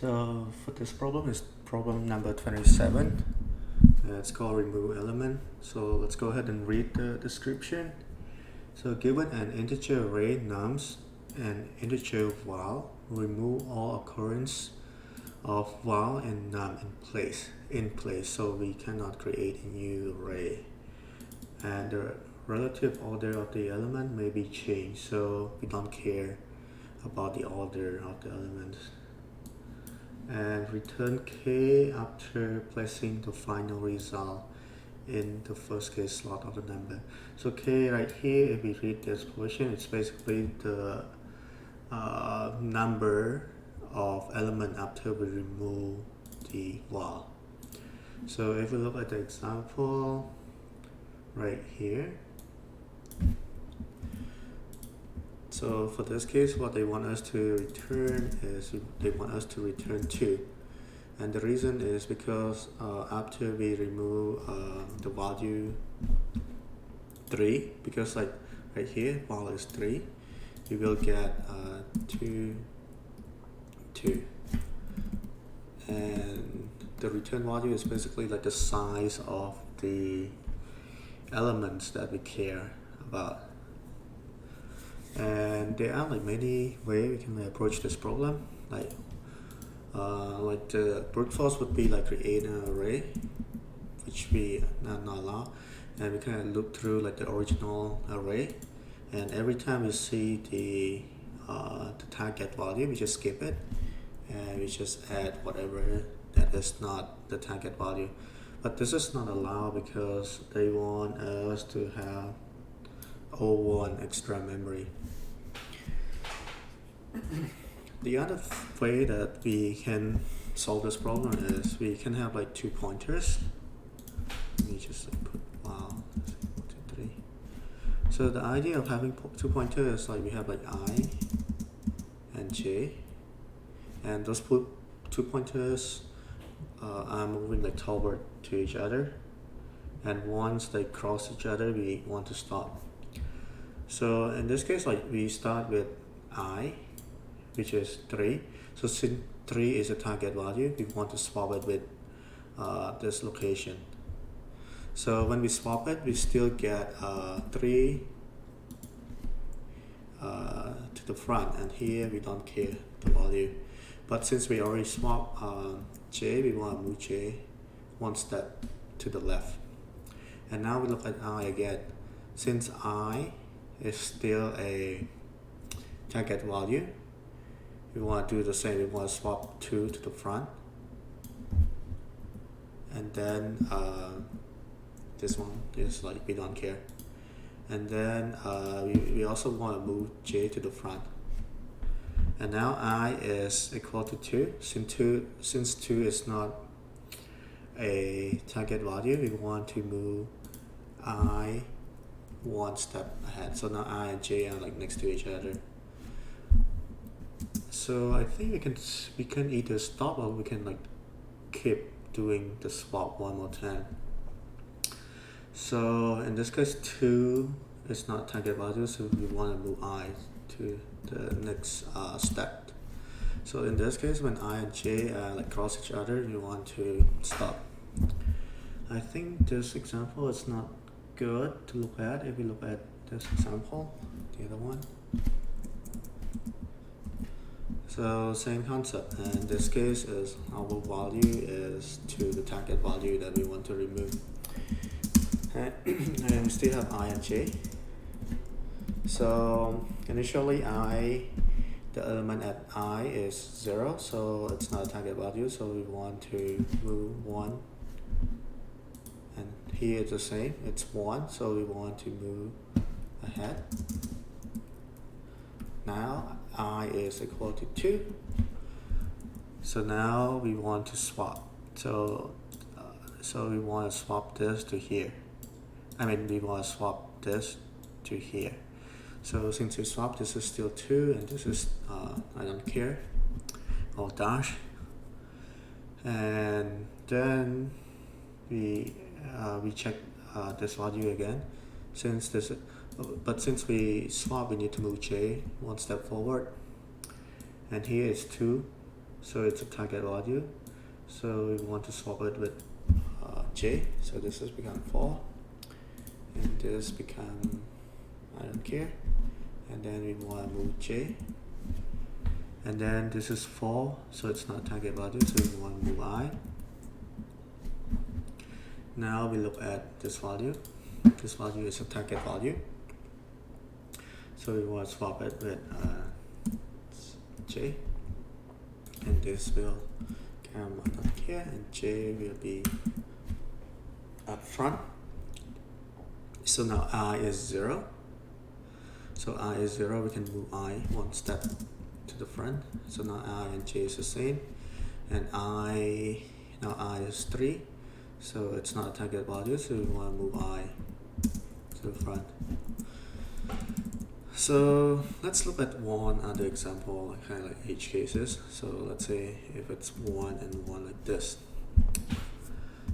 So for this problem is problem number 27. It's called remove element. So let's go ahead and read the description. So given an integer array nums and integer val, remove all occurrence of val and num in place, so we cannot create a new array. And the relative order of the element may be changed, so we don't care about the order of the elements. And return k after placing the final result in the first case slot of the number. So k right here, if we read the expression, it's basically the number of element after we remove the val. So if we look at the example right here, so for this case, what they want us to return is they want us to return 2. And the reason is because after we remove the value 3, because like right here, val is 3, we will get 2. And the return value is basically like the size of the elements that we care about. And there are like many ways we can approach this problem. Like the brute force would be like create an array, which we not allow, and we can look through like the original array, and every time we see the target value, we just skip it and we just add whatever that is not the target value. But this is not allowed because they want us to have O1 extra memory. The other way that we can solve this problem is we can have like 2 pointers. Let me just put val is equal to 3. So the idea of having 2 pointers is like we have like I and j, and those 2 pointers are moving like toward to each other, and once they cross each other, we want to stop. So in this case, like we start with I, which is 3. So since 3 is a target value, we want to swap it with this location. So when we swap it, we still get 3 to the front, and here we don't care the value. But since we already swapped j, we want to move j 1 step to the left. And now we look at I again. Since I is still a target value, we want to do the same. We want to swap 2 to the front, and then this one is like we don't care. And then we also want to move j to the front. And now I is equal to 2. Since 2 is not a target value, we want to move I 1 step ahead. So now I and j are like next to each other. So I think we can either stop or we can like keep doing the swap one more time. So in this case, 2 is not target value, so we want to move I to the next step. So in this case, when I and j like cross each other, you want to stop. I think this example is not good to look at. If we look at this example, the other one. So same concept, and in this case is our value is to the target value that we want to remove. And we still have I and j. So initially the element at I is 0, so it's not a target value, so we want to move 1. And here it's the same, it's 1, so we want to move ahead. Now I is equal to 2, so now we want to swap. So we want to swap this to here. We want to swap this to here. So since we swap, this is still 2, and this is I don't care. Oh dash. And then we check this value again. But since we swap, we need to move j 1 step forward. And here is 2, so it's a target value. So we want to swap it with j. So this has become 4, and this become I don't care. And then we want to move j. And then this is 4, so it's not target value, so we want to move I. Now we look at this value. This value is a target value. So we want to swap it with j. And this will come up here, and j will be up front. So now I is 0. So I is 0, we can move I one step to the front. So now I and j is the same. And now I is 3. So it's not a target value, so we want to move I to the front. So let's look at one other example, kind of like edge cases. So let's say if it's 1 and 1 like this.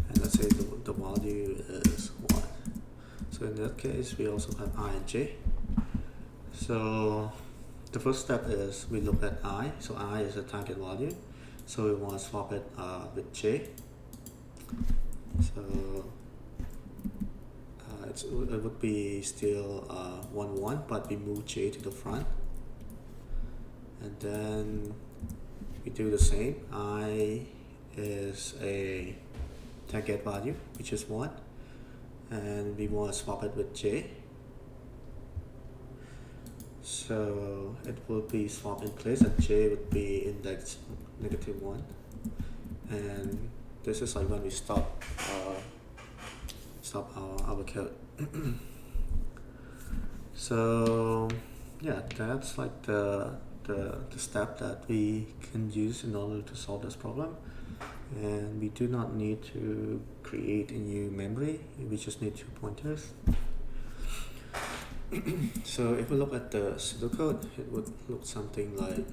And let's say the value is 1. So in that case, we also have I and j. So the first step is we look at I. So I is a target value. So we want to swap it with j. So it would be still 1, 1, but we move j to the front. And then we do the same. I is a target value, which is 1. And we want to swap it with j. So it will be swapped in place, and j would be index -1. And this is like when we stop our code. So yeah, that's like the step that we can use in order to solve this problem. And we do not need to create a new memory, we just need 2 pointers. So if we look at the pseudocode, it would look something like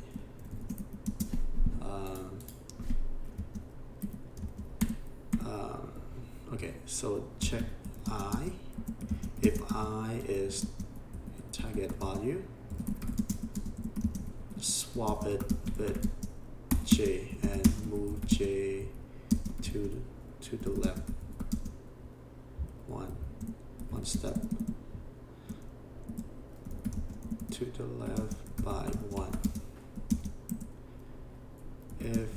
okay, so check I. If I is target value, swap it with j and move j to the left one step to the left by 1. If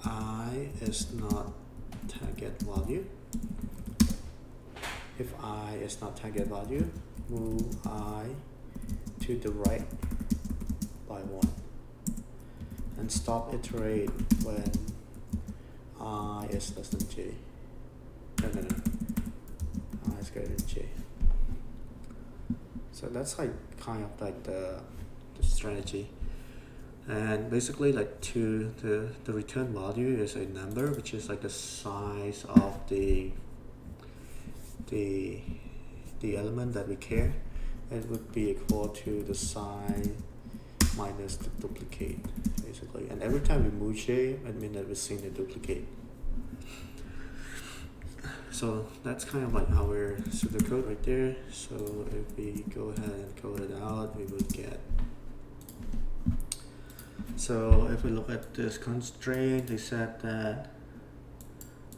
I is not target value, move I to the right by 1, and stop iterate when I is less than j. No, I is greater than j. So that's like kind of like the strategy. And basically, like the return value is a number, which is like the size of the element that we care. It would be equal to the size minus the duplicate, basically. And every time we move j, it means that we're seeing the duplicate. So that's kind of like our pseudocode right there. So if we go ahead and code it out, we would get. So if we look at this constraint, they said that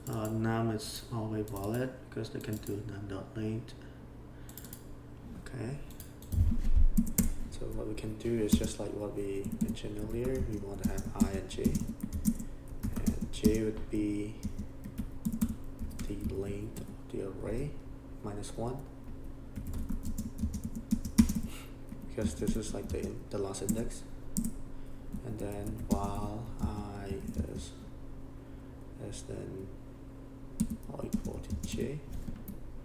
num is always valid because they can do num.length. Okay. So what we can do is just like what we mentioned earlier. We want to have I and j. And j would be the length of the array -1, because this is like the last index. And then while I is less than or equal to j,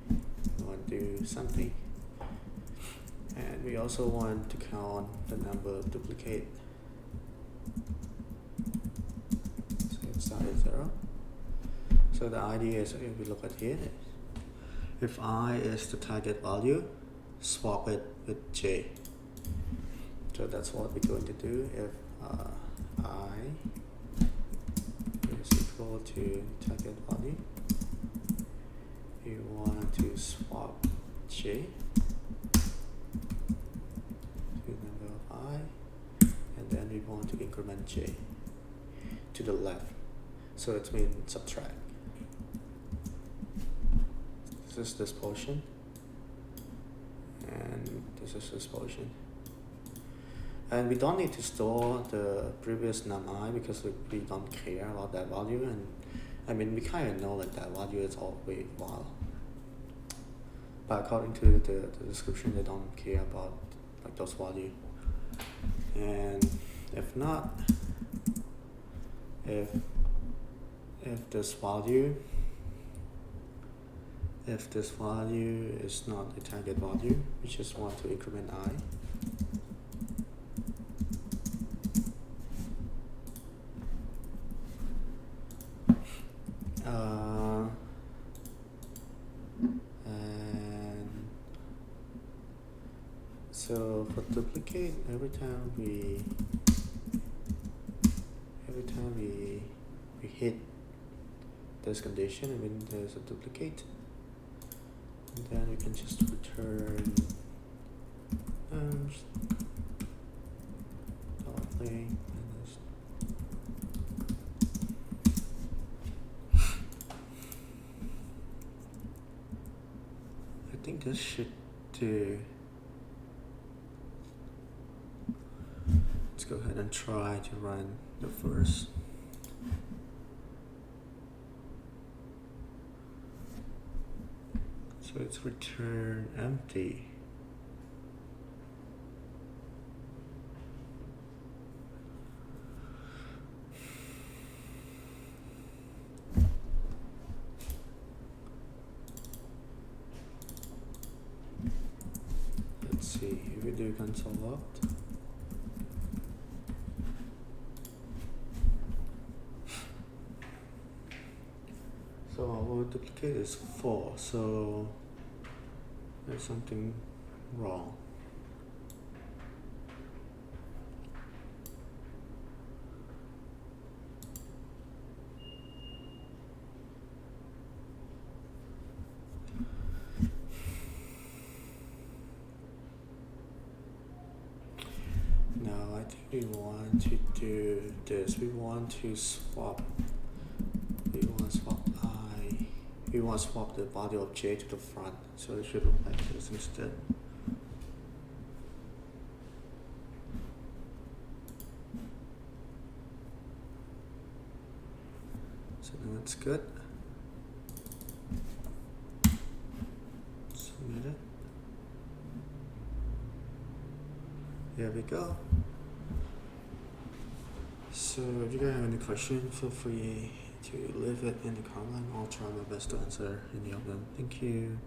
we want to do something. And we also want to count the number of duplicate. So it's started 0. So the idea is, if we look at here, if I is the target value, swap it with j. So that's what we're going to do. If I is equal to target value, you want to swap j to number of I, and then we want to increment j to the left. So it means subtract. This is this portion. And this is this portion. And we don't need to store the previous num_i because we don't care about that value. And I mean, we kind of know like that value is always while. But according to the description, they don't care about like those values. And if not, if this value is not a target value, we just want to increment I. And so for duplicate, every time we hit this condition, I mean there's a duplicate, and then we can just return play. I think this should do. Let's go ahead and try to run the first. So it's return empty. Let's see if we do console logged. So our duplicate is 4, so there's something wrong. Now I think we want to do this. We want to swap the body of J to the front, so it should look like this instead. So now it's good. Submit it. There we go. So if you guys have any questions, feel free to leave it in the comment. I'll try my best to answer any of them. Thank you.